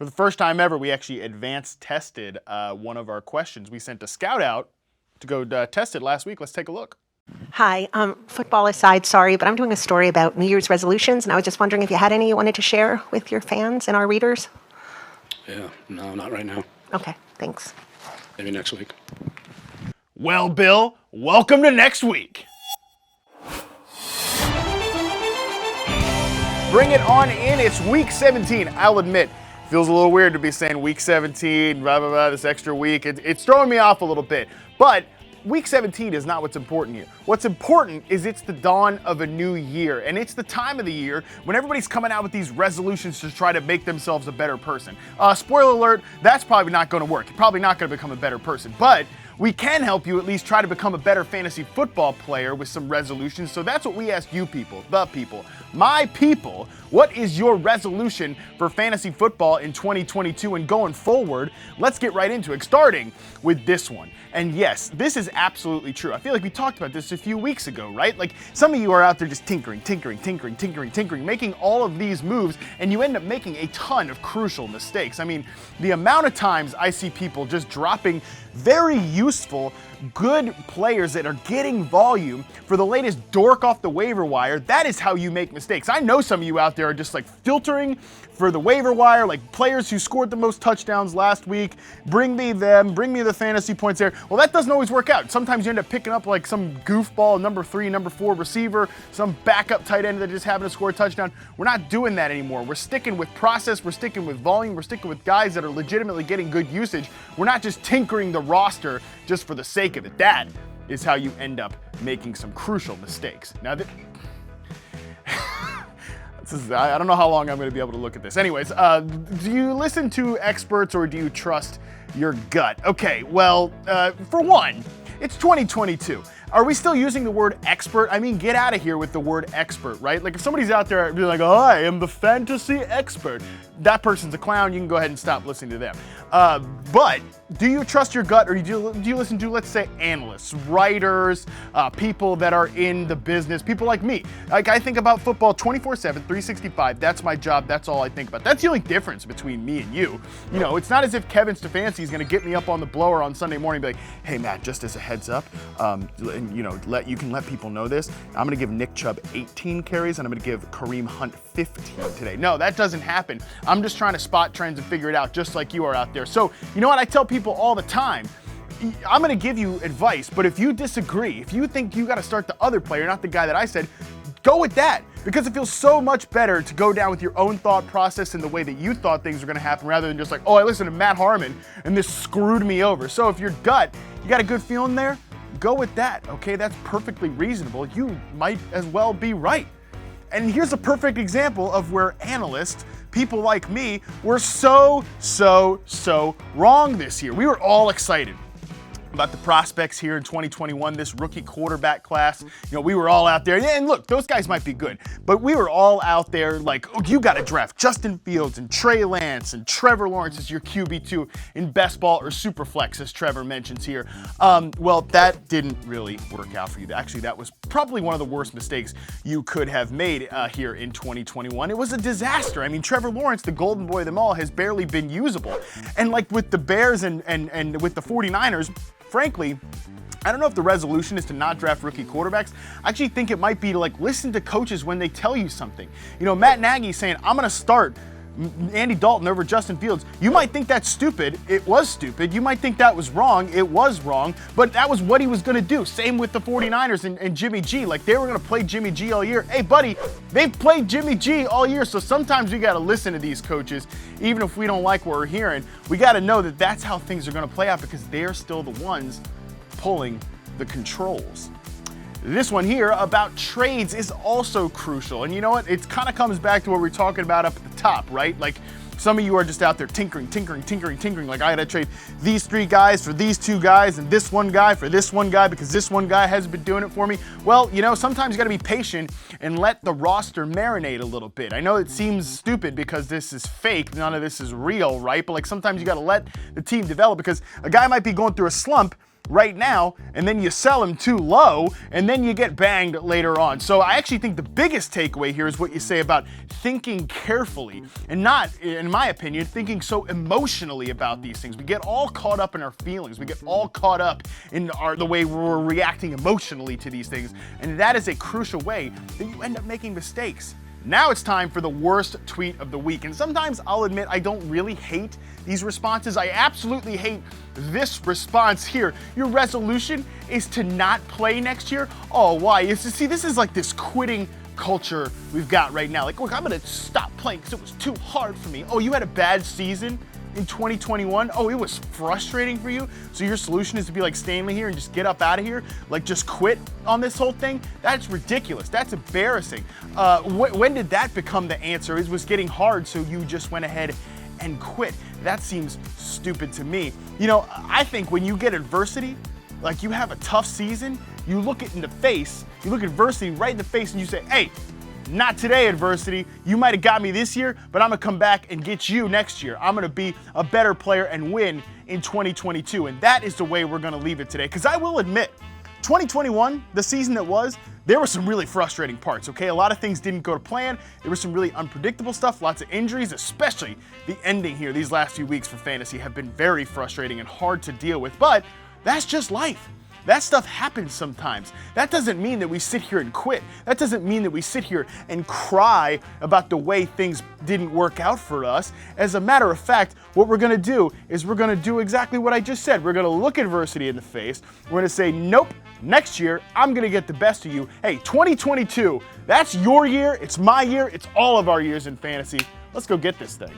For the first time ever, we actually advanced tested one of our questions. We sent a scout out to go test it last week. Let's take a look. Hi, football aside, sorry, but I'm doing a story about New Year's resolutions, and I was just wondering if you had any you wanted to share with your fans and our readers? Yeah, no, not right now. Okay, thanks. Maybe next week. Well, Bill, welcome to next week. Bring it on in. It's week 17. I'll admit, feels a little weird to be saying week 17, blah, blah, blah, this extra week. It's throwing me off a little bit. But week 17 is not what's important here. What's important is it's the dawn of a new year. And it's the time of the year when everybody's coming out with these resolutions to try to make themselves a better person. Spoiler alert, that's probably not going to work. You're probably not going to become a better person. But we can help you at least try to become a better fantasy football player with some resolutions. So that's what we asked you people, the people, my people. What is your resolution for fantasy football in 2022 and going forward? Let's get right into it, starting with this one. And yes, this is absolutely true. I feel like we talked about this a few weeks ago, right? Like some of you are out there just tinkering, making all of these moves, and you end up making a ton of crucial mistakes. I mean, the amount of times I see people just dropping very useful, good players that are getting volume for the latest dork off the waiver wire, that is how you make mistakes. I know some of you out there are just like filtering for the waiver wire, like players who scored the most touchdowns last week. Bring me them, bring me the fantasy points there. Well, that doesn't always work out. Sometimes you end up picking up like some goofball number 3, number 4 receiver, some backup tight end that just happened to score a touchdown. We're not doing that anymore. We're sticking with process, we're sticking with volume, we're sticking with guys that are legitimately getting good usage. We're not just tinkering the roster just for the sake of it. That is how you end up making some crucial mistakes. Now, I don't know how long I'm going to be able to look at this. Anyways, do you listen to experts or do you trust your gut? Okay, well, for one, it's 2022. Are we still using the word expert? I mean, get out of here with the word expert, right? Like if somebody's out there being like, oh, I am the fantasy expert, that person's a clown. You can go ahead and stop listening to them. But do you trust your gut, or do you listen to, let's say, analysts, writers, people that are in the business, people like me? Like I think about football 24/7, 365. That's my job. That's all I think about. That's the only difference between me and you. You know, it's not as if Kevin Stefanski is going to get me up on the blower on Sunday morning and be like, hey, Matt, just as a heads up, you know, you can let people know this. I'm going to give Nick Chubb 18 carries, and I'm going to give Kareem Hunt 15 today. No, that doesn't happen. I'm just trying to spot trends and figure it out just like you are out there. So, you know what? I tell people all the time, I'm going to give you advice, but if you disagree, if you think you got to start the other player, not the guy that I said, go with that, because it feels so much better to go down with your own thought process and the way that you thought things were going to happen rather than just like, oh, I listened to Matt Harmon and this screwed me over. So if your gut, you got a good feeling there, go with that, okay? That's perfectly reasonable. You might as well be right. And here's a perfect example of where analysts, people like me, were so wrong this year. We were all excited about the prospects here in 2021, this rookie quarterback class. You know, we were all out there, and look, those guys might be good, but we were all out there like, oh, you got to draft Justin Fields and Trey Lance and Trevor Lawrence as your QB2 in best ball or super flex, as Trevor mentions here. Well, that didn't really work out for you. Actually, that was probably one of the worst mistakes you could have made here in 2021. It was a disaster. I mean, Trevor Lawrence, the golden boy of them all, has barely been usable. And like with the Bears and with the 49ers, frankly, I don't know if the resolution is to not draft rookie quarterbacks. I actually think it might be to like listen to coaches when they tell you something. You know, Matt Nagy saying, I'm going to start Andy Dalton over Justin Fields. You might think that's stupid. It was stupid. You might think that was wrong. It was wrong. But that was what he was going to do. Same with the 49ers and Jimmy G. Like they were going to play Jimmy G all year. Hey, buddy, they've played Jimmy G all year. So sometimes we got to listen to these coaches, even if we don't like what we're hearing. We got to know that that's how things are going to play out because they're still the ones pulling the controls. This one here about trades is also crucial. And you know what? It kind of comes back to what we were talking about up at the top, right? Like some of you are just out there tinkering. Like I got to trade these 3 guys for these 2 guys and this one guy for this one guy because this one guy hasn't been doing it for me. Well, you know, sometimes you got to be patient and let the roster marinate a little bit. I know it seems stupid because this is fake. None of this is real, right? But like sometimes you got to let the team develop because a guy might be going through a slump right now, and then you sell him too low, and then you get banged later on. So I actually think the biggest takeaway here is what you say about thinking carefully and not, in my opinion, thinking so emotionally about these things. We get all caught up in our feelings. We get all caught up in the way we're reacting emotionally to these things, and that is a crucial way that you end up making mistakes. Now it's time for the worst tweet of the week. And sometimes I'll admit I don't really hate these responses. I absolutely hate this response here. Your resolution is to not play next year? Oh, why? See, this is like this quitting culture we've got right now. Like, look, I'm gonna stop playing because it was too hard for me. Oh, you had a bad season in 2021? Oh, it was frustrating for you? So your solution is to be like Stanley here and just get up out of here? Like just quit on this whole thing? That's ridiculous. That's embarrassing. When did that become the answer? It was getting hard, so you just went ahead and quit. That seems stupid to me. You know, I think when you get adversity, like you have a tough season, you look it in the face, you look adversity right in the face and you say, hey, not today, adversity. You might have got me this year, but I'm gonna come back and get you next year. I'm gonna be a better player and win in 2022. And that is the way we're gonna leave it today. Because I will admit, 2021, the season that was, there were some really frustrating parts, okay? A lot of things didn't go to plan. There was some really unpredictable stuff, lots of injuries, especially the ending here. These last few weeks for fantasy have been very frustrating and hard to deal with, but that's just life. That stuff happens sometimes. That doesn't mean that we sit here and quit. That doesn't mean that we sit here and cry about the way things didn't work out for us. As a matter of fact, what we're gonna do is we're gonna do exactly what I just said. We're gonna look adversity in the face. We're gonna say, nope, next year, I'm gonna get the best of you. Hey, 2022, that's your year, it's my year, it's all of our years in fantasy. Let's go get this thing.